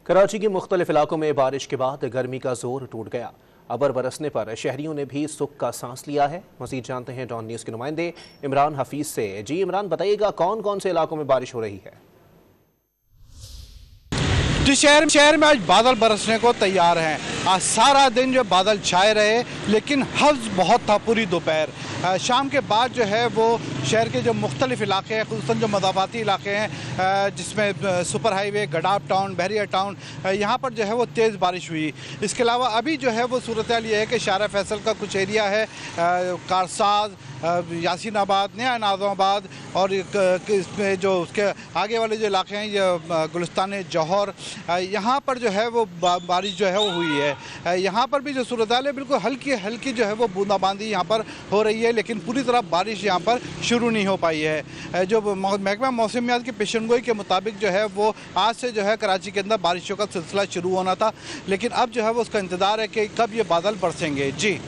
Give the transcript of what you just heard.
कराची के मुख्तलिफ इलाकों में बारिश के बाद गर्मी का जोर टूट गया। अबर बरसने पर शहरियों ने भी सुख का सांस लिया है। मजीद जानते हैं डॉन न्यूज़ के नुमाइंदे इमरान हफीज से। जी इमरान, बताइएगा कौन कौन से इलाकों में बारिश हो रही है? जी शहर में आज बादल बरसने को तैयार हैं। आज सारा दिन जो बादल छाए रहे, लेकिन हव्स बहुत था पूरी दोपहर। शाम के बाद जो है वो शहर के जो मुख्तलिफ इलाके हैं, खुसूसन जो मज़ाफ़ाती इलाके हैं जिसमें सुपर हाईवे, गडाब टाउन, बहरिया टाउन, यहाँ पर जो है वो तेज़ बारिश हुई। इसके अलावा अभी जो है वो सूरत हाल ये है कि शारा फैसल का कुछ एरिया है, कारसाज, यासीनाबाद, नया नाज़माबाद और इसमें जो उसके आगे वाले जो इलाके हैं ये गुलिस्तान जौहर, यहाँ पर जो है वो बारिश जो है वो हुई है। यहाँ पर भी जो सूरत हाल है बिल्कुल हल्की हल्की जो है वो बूंदाबांदी यहाँ पर हो रही है, लेकिन पूरी तरह बारिश यहाँ पर शुरू नहीं हो पाई है। जो महकमा मौसमियात की पेशनगोई के मुताबिक जो है वो आज से जो है कराची के अंदर बारिशों का सिलसिला शुरू होना था, लेकिन अब जो है वो उसका इंतज़ार है कि कब ये बादल बरसेंगे। जी।